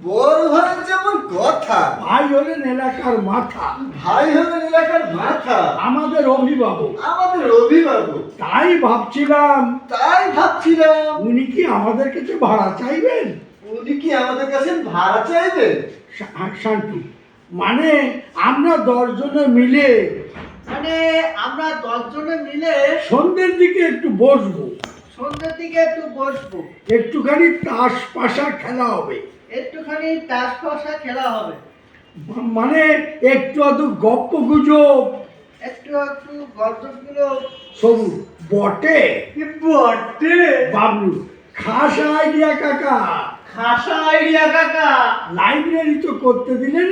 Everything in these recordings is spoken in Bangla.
বড় ভাইয়ের যেমন কথা, ভাই হলেন এলাকার মাথা, ভাই হলেন এলাকার মাথা, আমাদের অভিভাবক। আমাদের অভিভাবক। তাই ভাবছিলাম উনি কি আমাদের কাছে ভাড়া চাইবেন? উনি কি আমাদের কাছে ভাড়া চাইবেন? শান্তি মানে আমরা 10 জনে মিলে সন্ধ্যের দিকে একটু বসবো, একটুখানি তাস পাশা খেলা হবে, মানে একটু আধটু গপ্প গুজব সবুজ বটে বাবলু। খাস আইডিয়া কাকা, লাইব্রেরি তো করতে দিলে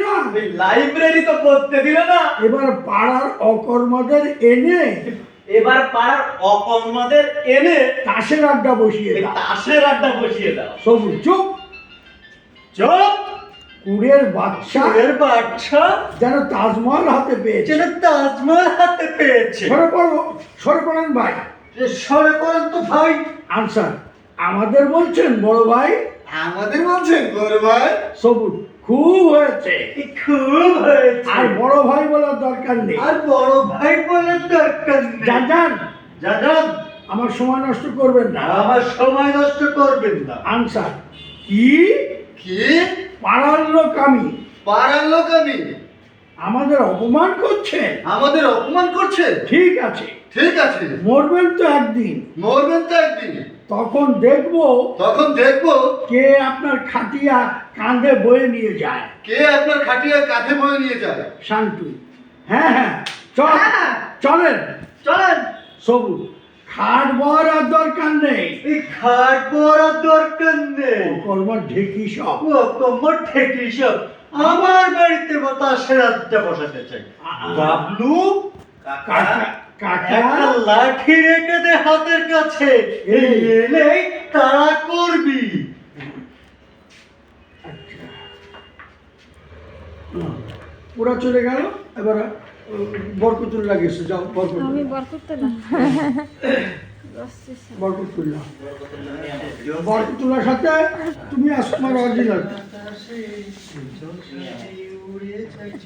না, এবার পাড়ার অকর্মাদের এনে তাসের আড্ডা বসিয়ে দাও। সবুজ চুপ। কুড়ের বাচ্চা যেন তাজমহল হাতে পেয়েছে। সরে পড়েন ভাই, ভাই। আনসার আমাদের বলছেন বড় ভাই? আমাদের বলছেন বড় ভাই? সবুজ খুব হয়েছে, আর বড় ভাই বলার দরকার নেই। যান, আমার সময় নষ্ট করবেন না। আনসার কি? পাড়ার লোক আমি, আমাদের অপমান করছেন? ঠিক আছে, মরবেন তো একদিন, তখন দেখবো কে আপনার খাটিয়া কাঁধে বয়ে নিয়ে যায়। শান্তু হ্যাঁ চলেন। সবুজ খাট বর আর দরকার নেই, কর্মার ঢেকি সব। আমার বাড়িতে বাতাসের আড্ডা বসাতে চাই। বাবলু কাকা লাঠি রেখে দে হাতের কাছে, এলেই তারা করবি। ওরা চলে গেল, এবার বরকতুল্লাহ গেছে। যাও বরকতুল্লাহর সাথে তুমি তোমার অরিজিনাল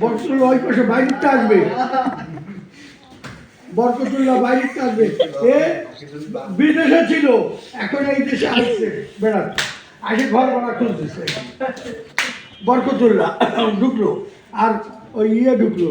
বরকতুল্লাহ ওই পাশে বাইরেতে আসবে, বরকতুল্লাহ বাইরেতে আসবে। এ বিদেশে ছিল, এখন এই দেশে আসছে বেড়াতে, আগে ঘর ভাড়া খুঁজতেছে। বরকতুল্লাহ ঢুকলো আর ওই ঢুকলো